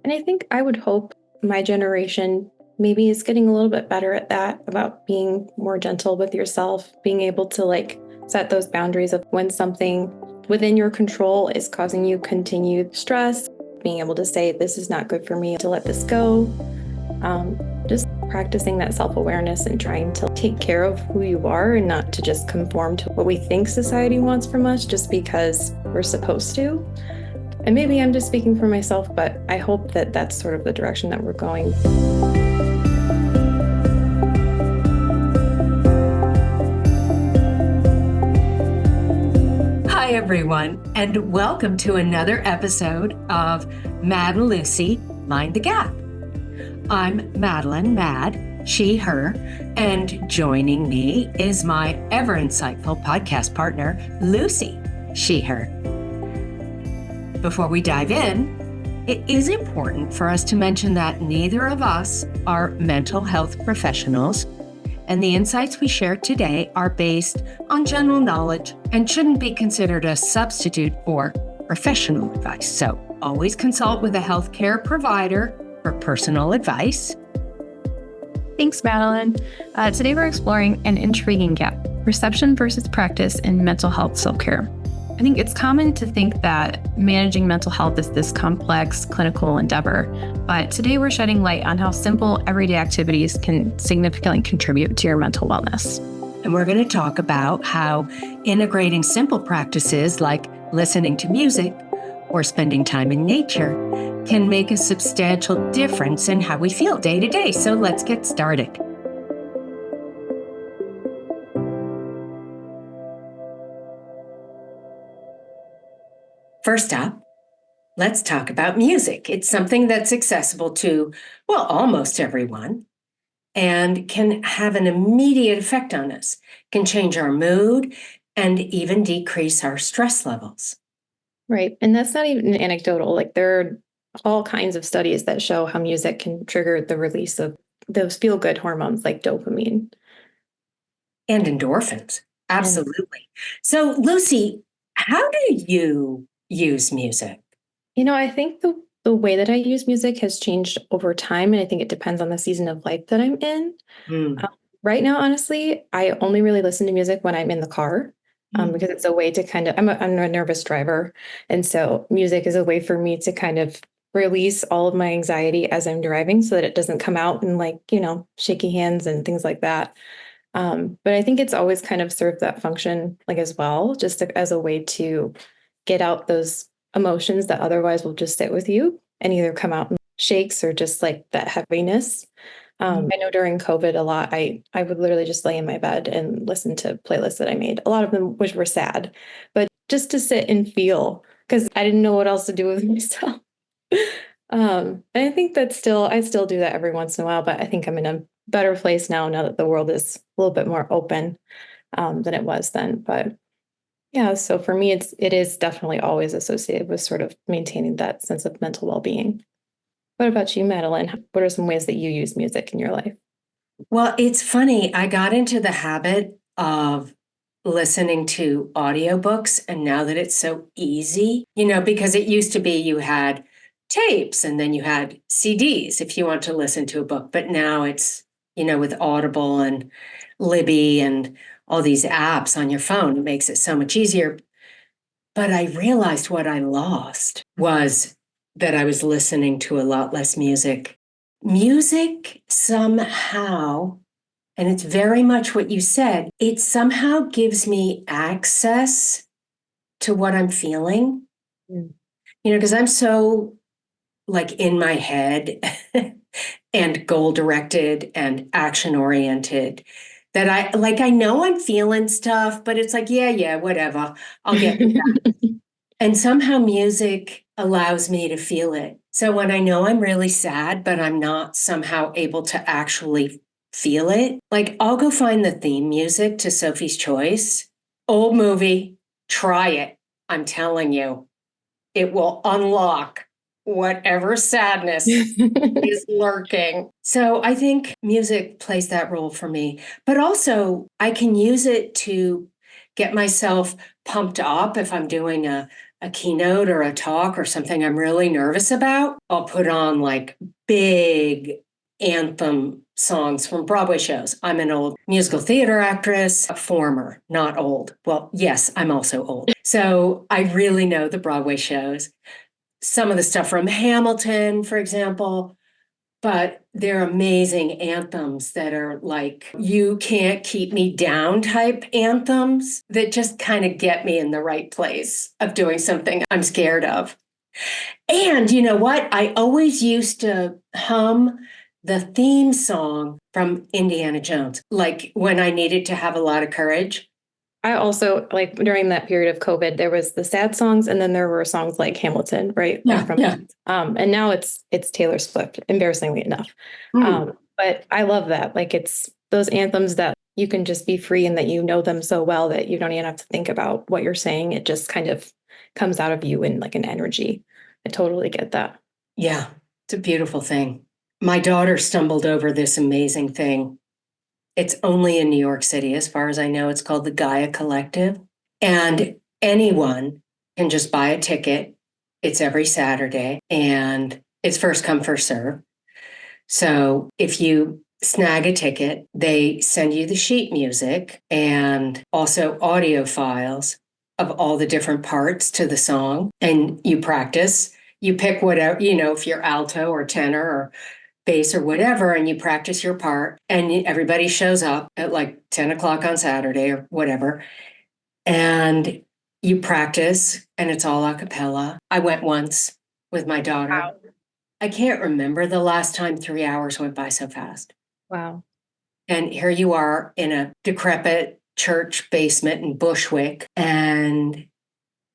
And I think I would hope my generation maybe is getting a little bit better at that, about being more gentle with yourself, being able to set those boundaries of when something within your control is causing you continued stress, being able to say, this is not good for me, to let this go. Just practicing that self-awareness and trying to take care of who you are and not to just conform to what we think society wants from us just because we're supposed to. And maybe I'm just speaking for myself, but I hope that that's sort of the direction that we're going. Hi, everyone, and welcome to another episode of Mad and Lucy Mind the Gap. I'm Madeline, Mad, she, her, and joining me is my ever insightful podcast partner, Lucy, she, her. Before we dive in, it is important for us to mention that neither of us are mental health professionals, and the insights we share today are based on general knowledge and shouldn't be considered a substitute for professional advice. So always consult with a healthcare provider for personal advice. Thanks, Madeline. Today we're exploring an intriguing gap, perception versus practice in mental health self-care. I think it's common to think that managing mental health is this complex clinical endeavor, but today we're shedding light on how simple everyday activities can significantly contribute to your mental wellness. And we're going to talk about how integrating simple practices like listening to music or spending time in nature can make a substantial difference in how we feel day to day. So let's get started. First up, let's talk about music. It's something that's accessible to, almost everyone, and can have an immediate effect on us, can change our mood, and even decrease our stress levels. Right. And that's not even anecdotal. There are all kinds of studies that show how music can trigger the release of those feel-good hormones like dopamine. And endorphins. Absolutely. So, Lucy, how do you use music? I think the way that I use music has changed over time, and I think it depends on the season of life that I'm in. Right now, honestly, I only really listen to music when I'm in the car, because it's a way to I'm a nervous driver, and so music is a way for me to kind of release all of my anxiety as I'm driving so that it doesn't come out in shaky hands and things like that. But I think it's always kind of served that function as well, just as a way to get out those emotions that otherwise will just sit with you and either come out in shakes or just that heaviness. I know during COVID a lot, I would literally just lay in my bed and listen to playlists that I made, a lot of them which were sad, but just to sit and feel, because I didn't know what else to do with myself. And I think I still do that every once in a while, but I think I'm in a better place now that the world is a little bit more open than it was then. But yeah, so for me, it is definitely always associated with sort of maintaining that sense of mental well-being. What about you, Madeline? What are some ways that you use music in your life? Well, it's funny. I got into the habit of listening to audiobooks, and now that it's so easy, because it used to be you had tapes and then you had CDs if you want to listen to a book, but now it's, with Audible and Libby and all these apps on your phone, it makes it so much easier. But I realized what I lost was that I was listening to a lot less music. Music somehow, and it's very much what you said, it somehow gives me access to what I'm feeling. Because I'm so in my head and goal-directed and action-oriented that I know I'm feeling stuff, but it's yeah, whatever, I'll get to that. And somehow music allows me to feel it. So when I know I'm really sad, but I'm not somehow able to actually feel it, I'll go find the theme music to Sophie's Choice. Old movie, try it. I'm telling you, it will unlock whatever sadness is lurking. So I think music plays that role for me, but also I can use it to get myself pumped up if I'm doing a a keynote or a talk or something I'm really nervous about, I'll put on like big anthem songs from Broadway shows. I'm an old musical theater actress, a former, not old. Well, yes, I'm also old. So I really know the Broadway shows. Some of the stuff from Hamilton, for example, but they're amazing anthems that are like, you can't keep me down type anthems that just kind of get me in the right place of doing something I'm scared of. And you know what? I always used to hum the theme song from Indiana Jones, like when I needed to have a lot of courage. I also, like, during that period of COVID, there was the sad songs, and then there were songs like Hamilton, right? And now it's Taylor Swift, embarrassingly enough. But I love that. Like, it's those anthems that you can just be free and that you know them so well that you don't even have to think about what you're saying. It just kind of comes out of you in like an energy. I totally get that. Yeah, it's a beautiful thing. My daughter stumbled over this amazing thing. It's only in New York City, as far as I know. It's called the Gaia Collective. And anyone can just buy a ticket. It's every Saturday, and it's first come, first serve. So if you snag a ticket, they send you the sheet music and also audio files of all the different parts to the song. And you practice. You pick whatever, if you're alto or tenor or bass or whatever, and you practice your part, and everybody shows up at like 10 o'clock on Saturday or whatever, and you practice, and it's all a cappella. I went once with my daughter. Wow. I can't remember the last time 3 hours went by so fast. Wow. And here you are in a decrepit church basement in Bushwick, and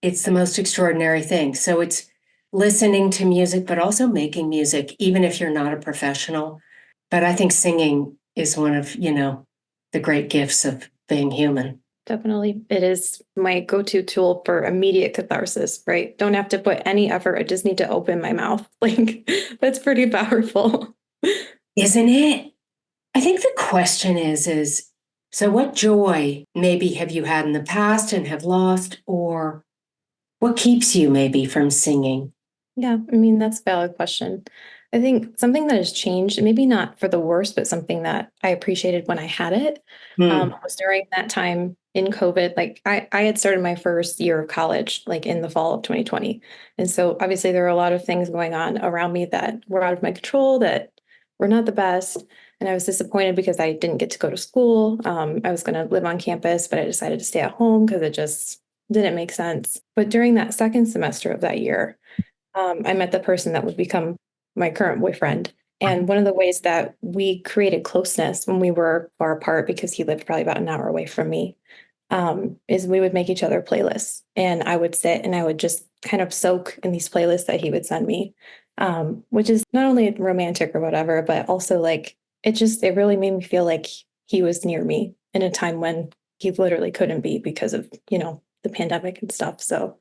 it's the most extraordinary thing. So it's listening to music, but also making music, even if you're not a professional. But I think singing is one of, the great gifts of being human. Definitely. It is my go-to tool for immediate catharsis, right? Don't have to put any effort. I just need to open my mouth. Like, that's pretty powerful. Isn't it? I think the question is, so what joy maybe have you had in the past and have lost, or what keeps you maybe from singing? Yeah, I mean, that's a valid question. I think something that has changed, maybe not for the worse, but something that I appreciated when I had it, was during that time in COVID. Like, I had started my first year of college, like in the fall of 2020. And so obviously there were a lot of things going on around me that were out of my control, that were not the best. And I was disappointed because I didn't get to go to school. I was going to live on campus, but I decided to stay at home because it just didn't make sense. But during that second semester of that year, I met the person that would become my current boyfriend. And one of the ways that we created closeness when we were far apart, because he lived probably about an hour away from me, is we would make each other playlists. And I would sit and I would just kind of soak in these playlists that he would send me, which is not only romantic or whatever, but also like, it really made me feel like he was near me in a time when he literally couldn't be because of, the pandemic and stuff. So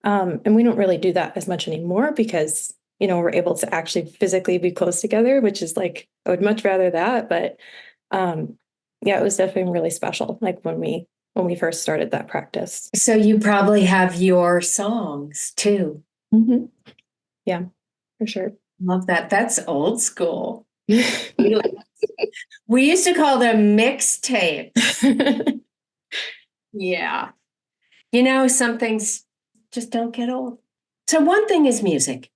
and we don't really do that as much anymore because, we're able to actually physically be close together, which is like, I would much rather that. But yeah, it was definitely really special. Like when we first started that practice. So you probably have your songs too. Mm-hmm. Yeah, for sure. Love that. That's old school. We used to call them mixtapes. Yeah. Some things just don't get old. So one thing is music.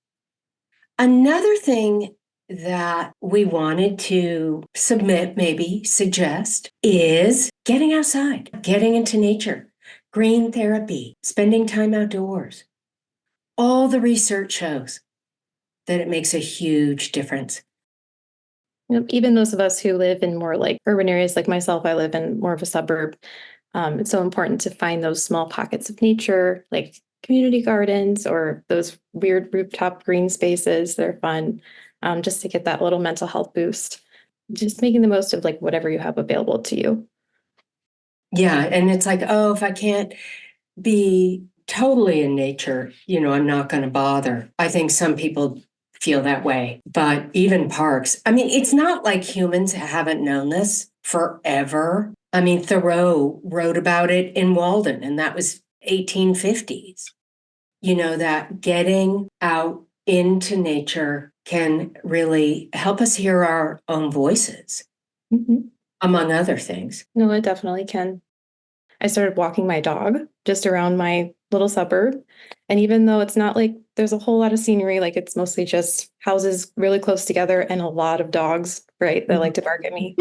Another thing that we wanted to submit, maybe suggest, is getting outside, getting into nature, green therapy, spending time outdoors. All the research shows that it makes a huge difference. Even those of us who live in more like urban areas, like myself, I live in more of a suburb. It's so important to find those small pockets of nature, like community gardens or those weird rooftop green spaces. They're fun, just to get that little mental health boost. Just making the most of like whatever you have available to you. Yeah, and it's like, oh, if I can't be totally in nature, I'm not going to bother. I think some people feel that way, but even parks. I mean, it's not like humans haven't known this forever. I mean, Thoreau wrote about it in Walden, and that was 1850s. that getting out into nature can really help us hear our own voices, among other things. No, it definitely can. I started walking my dog just around my little suburb. And even though it's not like there's a whole lot of scenery, like it's mostly just houses really close together and a lot of dogs, right, that like to bark at me.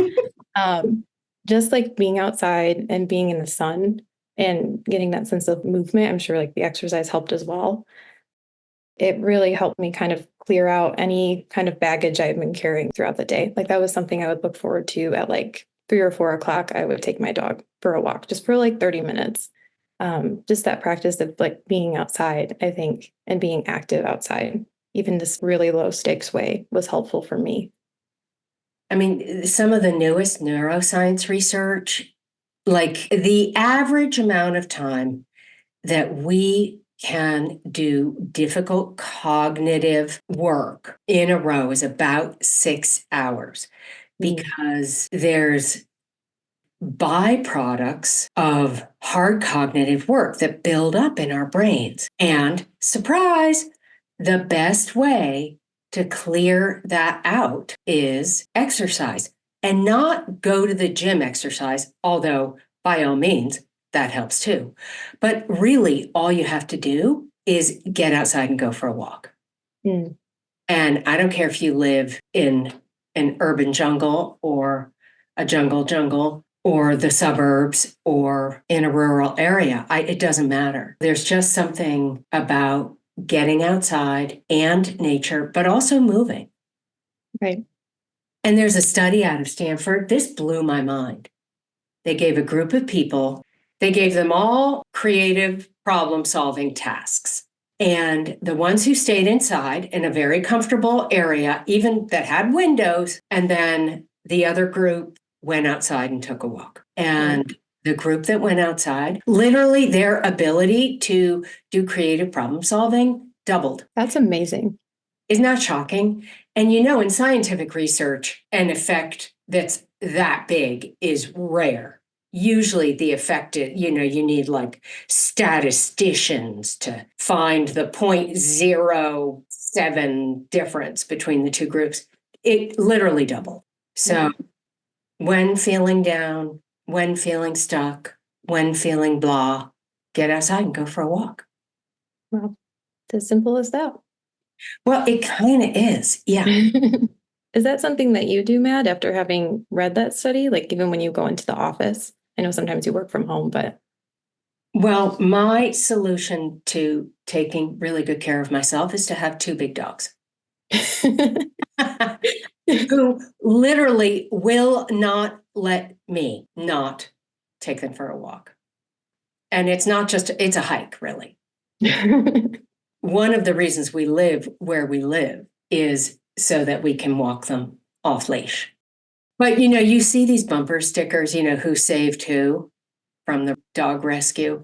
Just like being outside and being in the sun and getting that sense of movement, I'm sure like the exercise helped as well. It really helped me kind of clear out any kind of baggage I've been carrying throughout the day. Like that was something I would look forward to at like 3 or 4 o'clock. I would take my dog for a walk just for like 30 minutes. Just that practice of like being outside, I think, and being active outside, even this really low stakes way, was helpful for me. I mean, some of the newest neuroscience research, like the average amount of time that we can do difficult cognitive work in a row is about 6 hours, because there's byproducts of hard cognitive work that build up in our brains. And surprise, the best way to clear that out is exercise, and not go to the gym exercise, although by all means, that helps too. But really, all you have to do is get outside and go for a walk. And I don't care if you live in an urban jungle or a jungle or the suburbs or in a rural area. It doesn't matter. There's just something about getting outside and nature, but also moving. Right. And there's a study out of Stanford. This blew my mind. They gave a group of people, they gave them all creative problem-solving tasks. And the ones who stayed inside in a very comfortable area, even that had windows, and then the other group went outside and took a walk. And the group that went outside, literally their ability to do creative problem solving doubled. That's amazing. Isn't that shocking? And in scientific research, an effect that's that big is rare. Usually the effect, you need like statisticians to find the 0.07 difference between the two groups. It literally doubled. So when feeling down, when feeling stuck, when feeling blah, get outside and go for a walk. Well, it's as simple as that. Well, it kind of is. Yeah. Is that something that you do, Mad, after having read that study? Like even when you go into the office? I know sometimes you work from home, but. Well, my solution to taking really good care of myself is to have 2 big dogs who literally will not let me not take them for a walk. And it's not just, it's a hike, really. One of the reasons we live where we live is so that we can walk them off leash. But, you see these bumper stickers, who saved who from the dog rescue.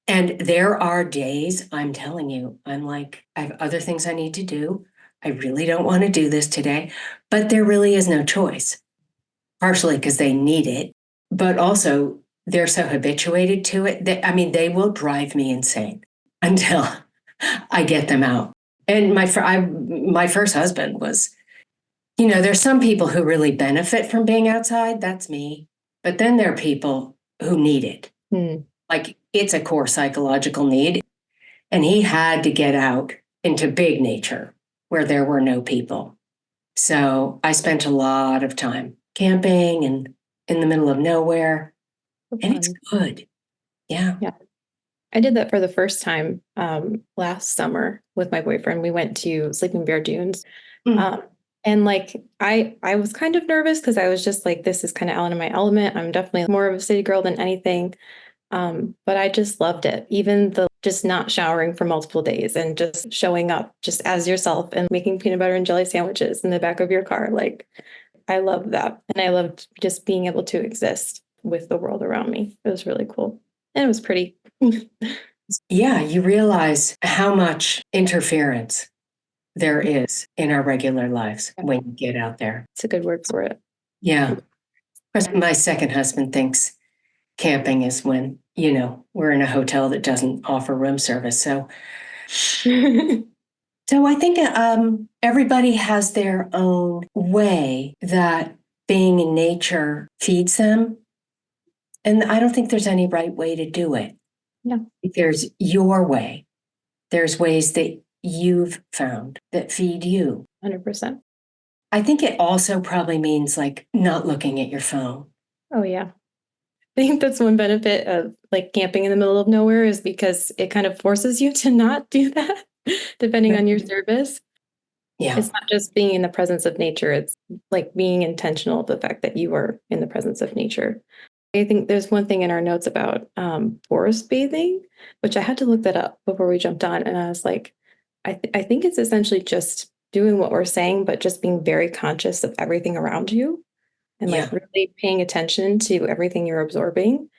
And there are days, I'm telling you, I'm like, I have other things I need to do. I really don't want to do this today, but there really is no choice. Partially because they need it, but also they're so habituated to it that, they will drive me insane until I get them out. And my first husband was, there's some people who really benefit from being outside. That's me. But then there are people who need it. Like it's a core psychological need. And he had to get out into big nature where there were no people. So I spent a lot of time camping and in the middle of nowhere. And it's good. Yeah. I did that for the first time last summer with my boyfriend. We went to Sleeping Bear Dunes. And like, I was kind of nervous because I was just like, this is kind of out of my element. I'm definitely more of a city girl than anything. But I just loved it. Even the just not showering for multiple days and just showing up just as yourself and making peanut butter and jelly sandwiches in the back of your car. Like, I loved that. And I loved just being able to exist with the world around me. It was really cool. And it was pretty. Yeah, you realize how much interference there is in our regular lives when you get out there. It's a good word for it. Yeah. My second husband thinks camping is when, we're in a hotel that doesn't offer room service. So I think everybody has their own way that being in nature feeds them. And I don't think there's any right way to do it. Yeah. There's your way. There's ways that you've found that feed you. 100%. I think it also probably means like not looking at your phone. Oh, yeah. I think that's one benefit of like camping in the middle of nowhere is because it kind of forces you to not do that, depending on your service. Yeah. It's not just being in the presence of nature. It's like being intentional of the fact that you are in the presence of nature. I think there's one thing in our notes about forest bathing, which I had to look that up before we jumped on. And I was like, I think it's essentially just doing what we're saying, but just being very conscious of everything around you and like really paying attention to everything you're absorbing.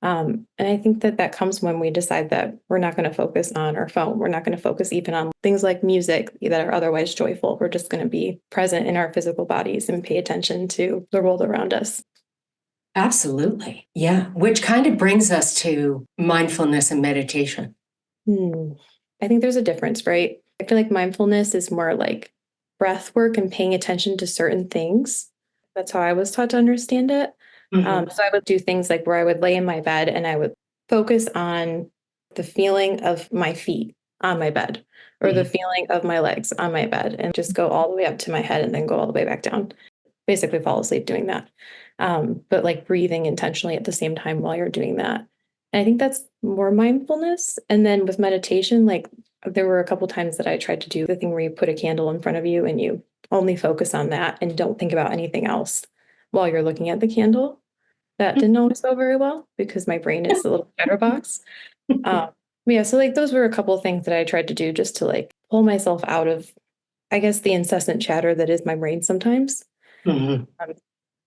And I think that comes when we decide that we're not going to focus on our phone. We're not going to focus even on things like music that are otherwise joyful. We're just going to be present in our physical bodies and pay attention to the world around us. Absolutely. Yeah. Which kind of brings us to mindfulness and meditation. I think there's a difference, right? I feel like mindfulness is more like breath work and paying attention to certain things. That's how I was taught to understand it. So I would do things like where I would lay in my bed and I would focus on the feeling of my feet on my bed or the feeling of my legs on my bed and just go all the way up to my head and then go all the way back down. Basically fall asleep doing that. But like breathing intentionally at the same time while you're doing that. And I think that's more mindfulness. And then with meditation, like there were a couple times that I tried to do the thing where you put a candle in front of you and you only focus on that and don't think about anything else while you're looking at the candle. That didn't always go very well because my brain is a little chatterbox. Yeah, so like those were a couple of things that I tried to do just to like pull myself out of, I guess, the incessant chatter that is my brain sometimes. But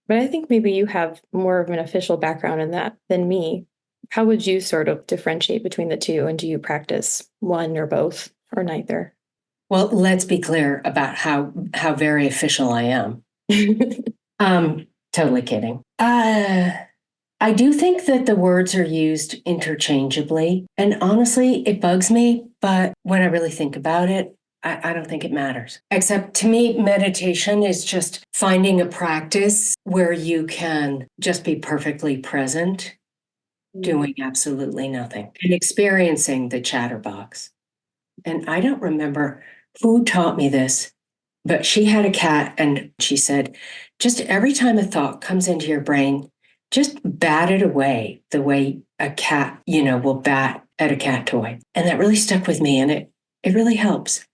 I think maybe you have more of an official background in that than me. How would you sort of differentiate between the two? And do you practice one or both or neither? Well, let's be clear about how very official I am. Totally kidding. I do think that the words are used interchangeably. And honestly, it bugs me. But when I really think about it, I don't think it matters. Except to me, meditation is just finding a practice where you can just be perfectly present, doing absolutely nothing, and experiencing the chatterbox. And I don't remember who taught me this, but she had a cat and she said, just every time a thought comes into your brain, just bat it away the way a cat, will bat at a cat toy. And that really stuck with me and it really helps.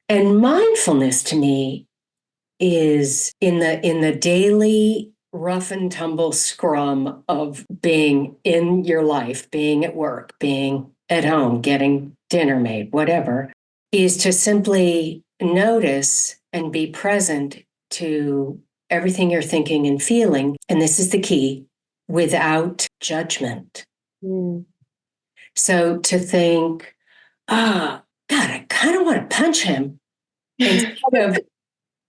And mindfulness to me is in the daily rough and tumble scrum of being in your life, being at work, being at home, getting dinner made, whatever, is to simply notice and be present to everything you're thinking and feeling. And this is the key, without judgment. So to think, God, I kind of want to punch him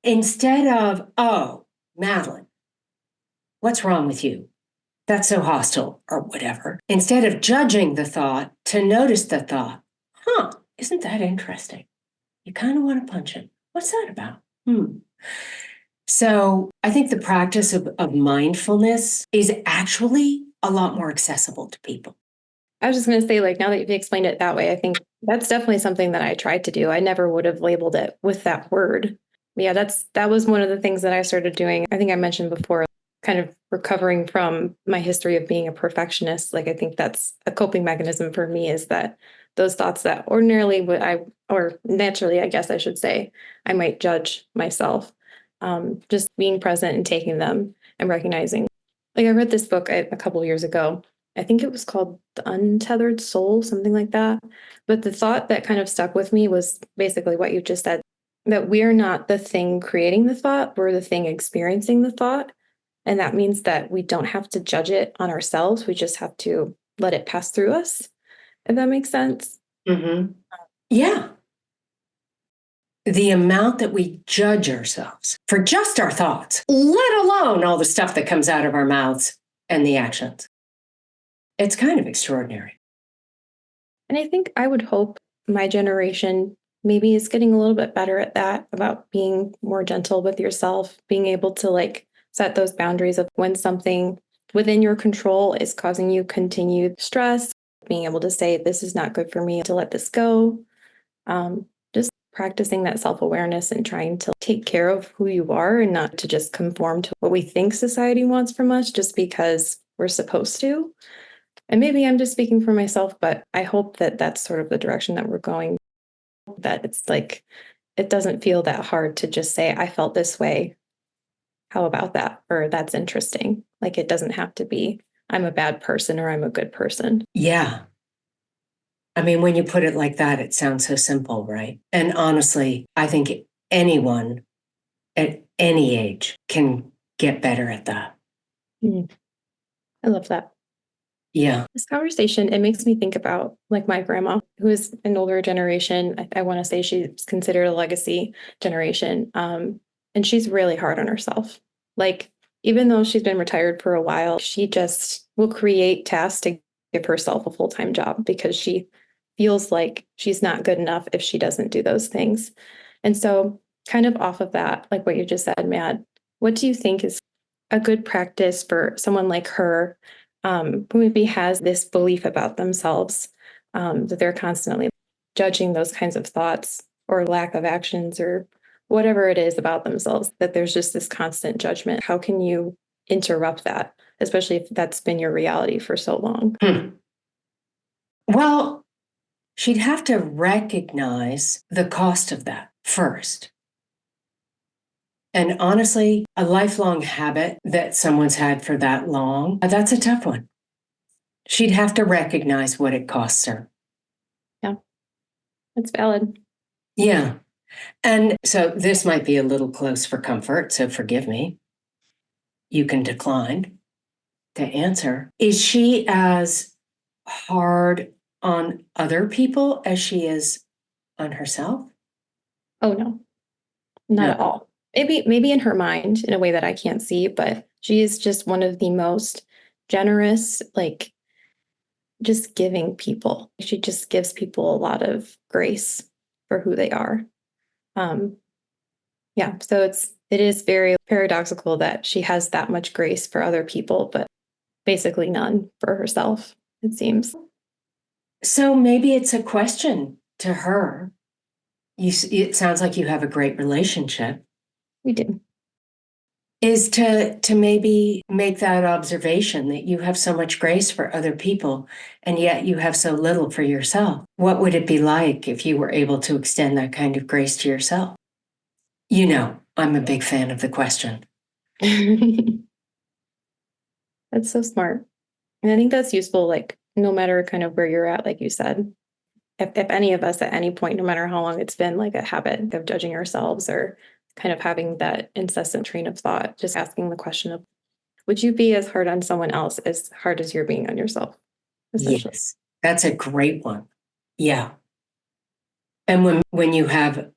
instead of, oh, Madeline, what's wrong with you? That's so hostile or whatever. Instead of judging the thought, to notice the thought, isn't that interesting? You kind of want to punch him. What's that about? So I think the practice of mindfulness is actually a lot more accessible to people. I was just going to say, like, now that you've explained it that way, I think that's definitely something that I tried to do. I never would have labeled it with that word. Yeah, that was one of the things that I started doing. I think I mentioned before, kind of recovering from my history of being a perfectionist. Like, I think that's a coping mechanism for me is that those thoughts that ordinarily or naturally, I guess I should say, I might judge myself, just being present and taking them and recognizing. Like I read this book a couple of years ago. I think it was called The Untethered Soul, something like that. But the thought that kind of stuck with me was basically what you just said, that we're not the thing creating the thought, we're the thing experiencing the thought. And that means that we don't have to judge it on ourselves. We just have to let it pass through us, if that makes sense. Yeah. The amount that we judge ourselves for just our thoughts, let alone all the stuff that comes out of our mouths and the actions. It's kind of extraordinary. And I think I would hope my generation maybe is getting a little bit better at that, about being more gentle with yourself, being able to like set those boundaries of when something within your control is causing you continued stress, being able to say, this is not good for me, to let this go. Just practicing that self-awareness and trying to take care of who you are and not to just conform to what we think society wants from us just because we're supposed to. And maybe I'm just speaking for myself, but I hope that that's sort of the direction that we're going, that it's like, it doesn't feel that hard to just say, I felt this way. How about that? Or that's interesting. Like, it doesn't have to be, I'm a bad person or I'm a good person. Yeah. I mean, when you put it like that, it sounds so simple, right? And honestly, I think anyone at any age can get better at that. I love that. Yeah. This conversation, it makes me think about like my grandma, who is an older generation. I want to say she's considered a legacy generation. And she's really hard on herself. Like, even though she's been retired for a while, she just will create tasks to give herself a full-time job because she feels like she's not good enough if she doesn't do those things. And so kind of off of that, like what you just said, Mad, what do you think is a good practice for someone like her, who maybe has this belief about themselves, that they're constantly judging those kinds of thoughts or lack of actions or whatever it is about themselves, that there's just this constant judgment? How can you interrupt that, especially if that's been your reality for so long? Well, she'd have to recognize the cost of that first. And honestly, a lifelong habit that someone's had for that long, that's a tough one. She'd have to recognize what it costs her. Yeah, that's valid. Yeah. And so this might be a little close for comfort, so forgive me. You can decline to answer. Is she as hard on other people as she is on herself? Oh, no, not No. at all. Maybe in her mind in a way that I can't see, but she is just one of the most generous, like just giving people. She just gives people a lot of grace for who they are. Yeah, so it is very paradoxical that she has that much grace for other people, but basically none for herself, it seems. So maybe it's a question to her. It sounds like you have a great relationship. We do. Is to maybe make that observation that you have so much grace for other people and yet you have so little for yourself. What would it be like if you were able to extend that kind of grace to yourself? You know, I'm a big fan of the question. That's so smart. And I think that's useful, like no matter kind of where you're at, like you said, if any of us at any point, no matter how long it's been, like a habit of judging ourselves or kind of having that incessant train of thought, just asking the question of, would you be as hard on someone else as hard as you're being on yourself? Yes, that's a great one. Yeah. And when you have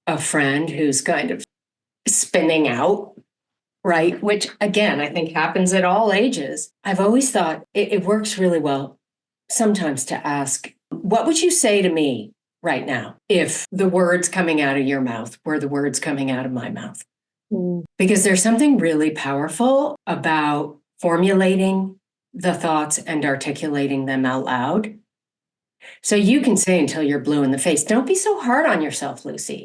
a friend who's kind of spinning out, right? Which again, I think happens at all ages. I've always thought it works really well sometimes to ask, what would you say to me right now if the words coming out of your mouth were the words coming out of my mouth? Because there's something really powerful about formulating the thoughts and articulating them out loud. So you can say until you're blue in the face, don't be so hard on yourself, Lucy.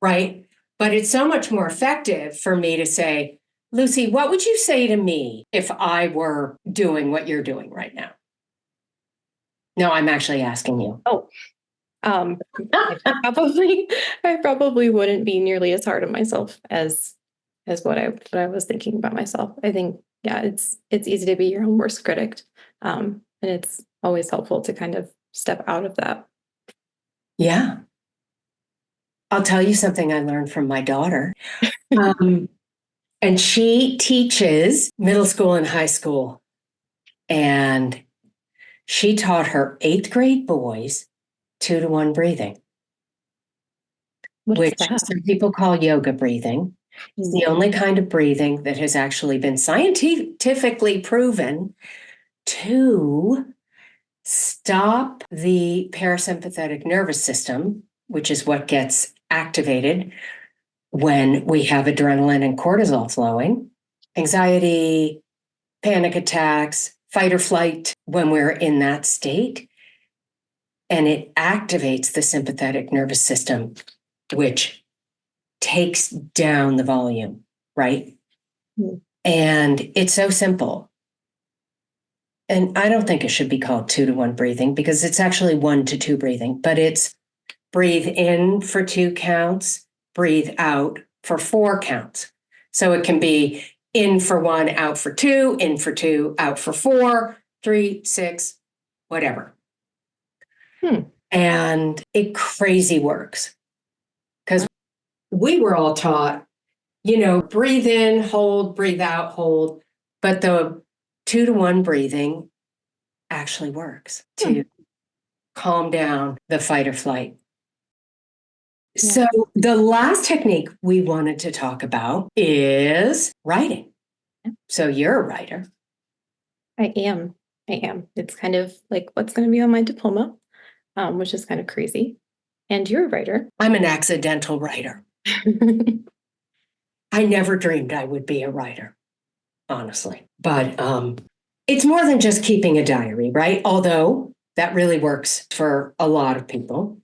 Right? But it's so much more effective for me to say, Lucy, what would you say to me if I were doing what you're doing right now? No, I'm actually asking you. Oh, I probably wouldn't be nearly as hard on myself as what I was thinking about myself. I think, yeah, it's easy to be your own worst critic. And it's always helpful to kind of step out of that. Yeah. I'll tell you something I learned from my daughter. And she teaches middle school and high school. And she taught her 8th grade boys 2-to-1 breathing, which some people call yoga breathing. It's the only kind of breathing that has actually been scientifically proven to stop the parasympathetic nervous system, which is what gets activated when we have adrenaline and cortisol flowing, anxiety, panic attacks, fight or flight, when we're in that state. And it activates the sympathetic nervous system, which takes down the volume, right? Mm. And it's so simple. And I don't think it should be called 2-to-1 breathing, because it's actually 1-to-2 breathing, but it's breathe in for 2 counts, breathe out for 4 counts. So it can be in for 1, out for 2, in for 2, out for 4, 3, 6, whatever. And it crazy works, because we were all taught, breathe in, hold, breathe out, hold. But the 2-to-1 breathing actually works to calm down the fight or flight. Yeah. So the last technique we wanted to talk about is writing. So you're a writer. I am. It's kind of like what's going to be on my diploma, which is kind of crazy. And you're a writer. I'm an accidental writer. I never dreamed I would be a writer, honestly. But it's more than just keeping a diary, right? Although that really works for a lot of people.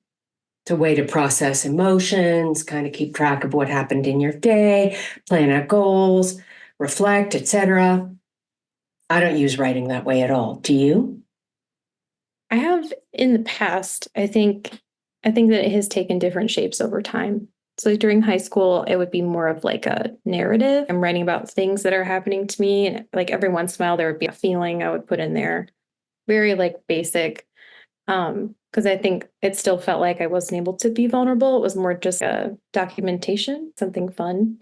It's a way to process emotions, kind of keep track of what happened in your day, plan out goals, reflect, etc. I don't use writing that way at all. Do you? I have in the past. I think that it has taken different shapes over time. So during high school, it would be more of like a narrative. I'm writing about things that are happening to me. And like every once in a while, there would be a feeling I would put in there. Very like basic. Because I think it still felt like I wasn't able to be vulnerable. It was more just a documentation, something fun.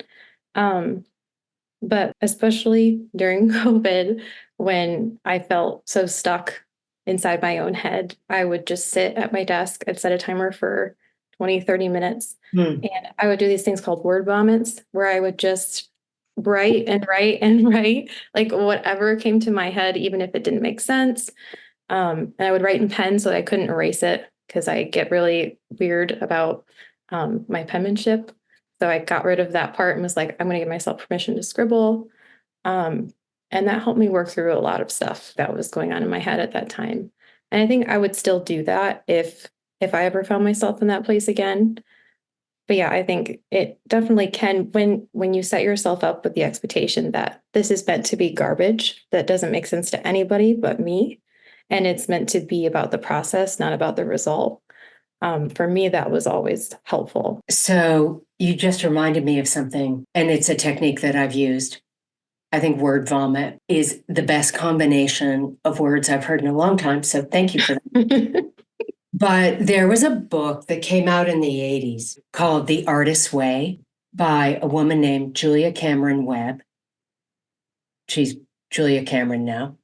But especially during COVID, when I felt so stuck inside my own head, I would just sit at my desk. I'd set a timer for 20, 30 minutes. And I would do these things called word vomits, where I would just write and write and write, like whatever came to my head, even if it didn't make sense. And I would write in pen so that I couldn't erase it, because I get really weird about my penmanship. So I got rid of that part and was like, I'm going to give myself permission to scribble. And that helped me work through a lot of stuff that was going on in my head at that time. And I think I would still do that if I ever found myself in that place again. But yeah, I think it definitely can, when you set yourself up with the expectation that this is meant to be garbage that doesn't make sense to anybody but me, and it's meant to be about the process, not about the result. For me, that was always helpful. So you just reminded me of something, and it's a technique that I've used. I think word vomit is the best combination of words I've heard in a long time. So thank you for that. But there was a book that came out in the 80s called The Artist's Way by a woman named Julia Cameron Webb. She's Julia Cameron now.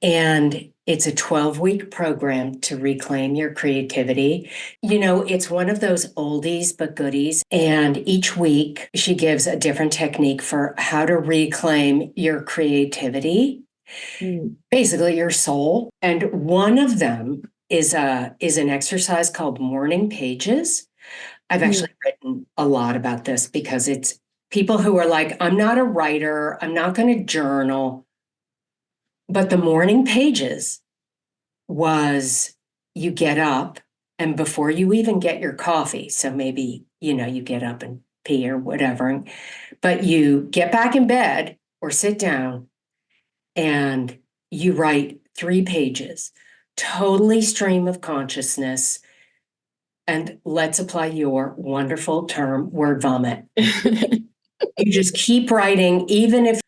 And it's a 12-week program to reclaim your creativity. It's one of those oldies but goodies. And each week she gives a different technique for how to reclaim your creativity, basically your soul. And one of them is an exercise called morning pages. I've actually written a lot about this, because it's people who are like, I'm not a writer, I'm not going to journal. But the morning pages was you get up, and before you even get your coffee, so maybe, you get up and pee or whatever, but you get back in bed or sit down and you write 3 pages, totally stream of consciousness. And let's apply your wonderful term, word vomit. You just keep writing, even if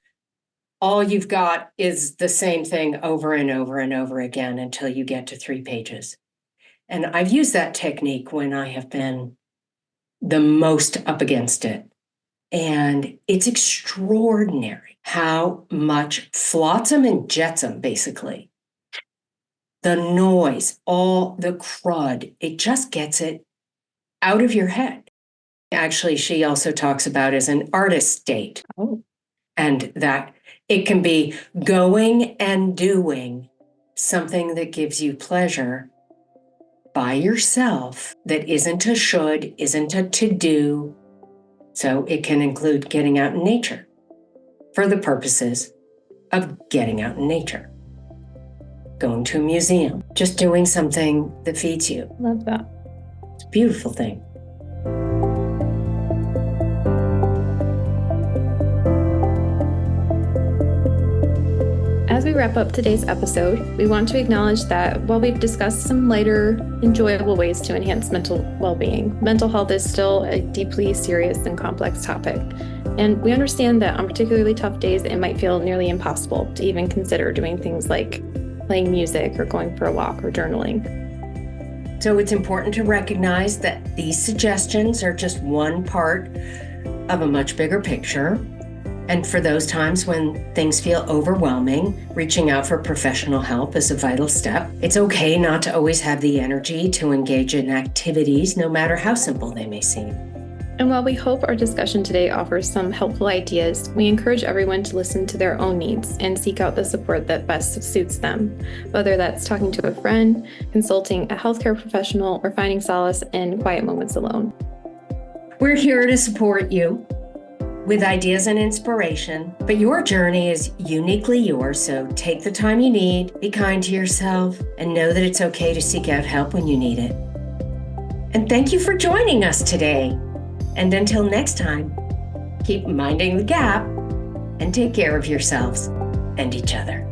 all you've got is the same thing over and over and over again until you get to 3 pages. And I've used that technique when I have been the most up against it. And it's extraordinary how much flotsam and jetsam, basically, the noise, all the crud, it just gets it out of your head. Actually, she also talks about as an artist state. Oh. And that it can be going and doing something that gives you pleasure by yourself that isn't a should, isn't a to-do. So it can include getting out in nature for the purposes of getting out in nature. Going to a museum, just doing something that feeds you. Love that. It's a beautiful thing. As we wrap up today's episode, we want to acknowledge that while we've discussed some lighter, enjoyable ways to enhance mental well-being, mental health is still a deeply serious and complex topic. And we understand that on particularly tough days, it might feel nearly impossible to even consider doing things like playing music or going for a walk or journaling. So it's important to recognize that these suggestions are just one part of a much bigger picture. And for those times when things feel overwhelming, reaching out for professional help is a vital step. It's okay not to always have the energy to engage in activities, no matter how simple they may seem. And while we hope our discussion today offers some helpful ideas, we encourage everyone to listen to their own needs and seek out the support that best suits them, whether that's talking to a friend, consulting a healthcare professional, or finding solace in quiet moments alone. We're here to support you with ideas and inspiration, but your journey is uniquely yours, so take the time you need, be kind to yourself, and know that it's okay to seek out help when you need it. And thank you for joining us today. And until next time, keep minding the gap and take care of yourselves and each other.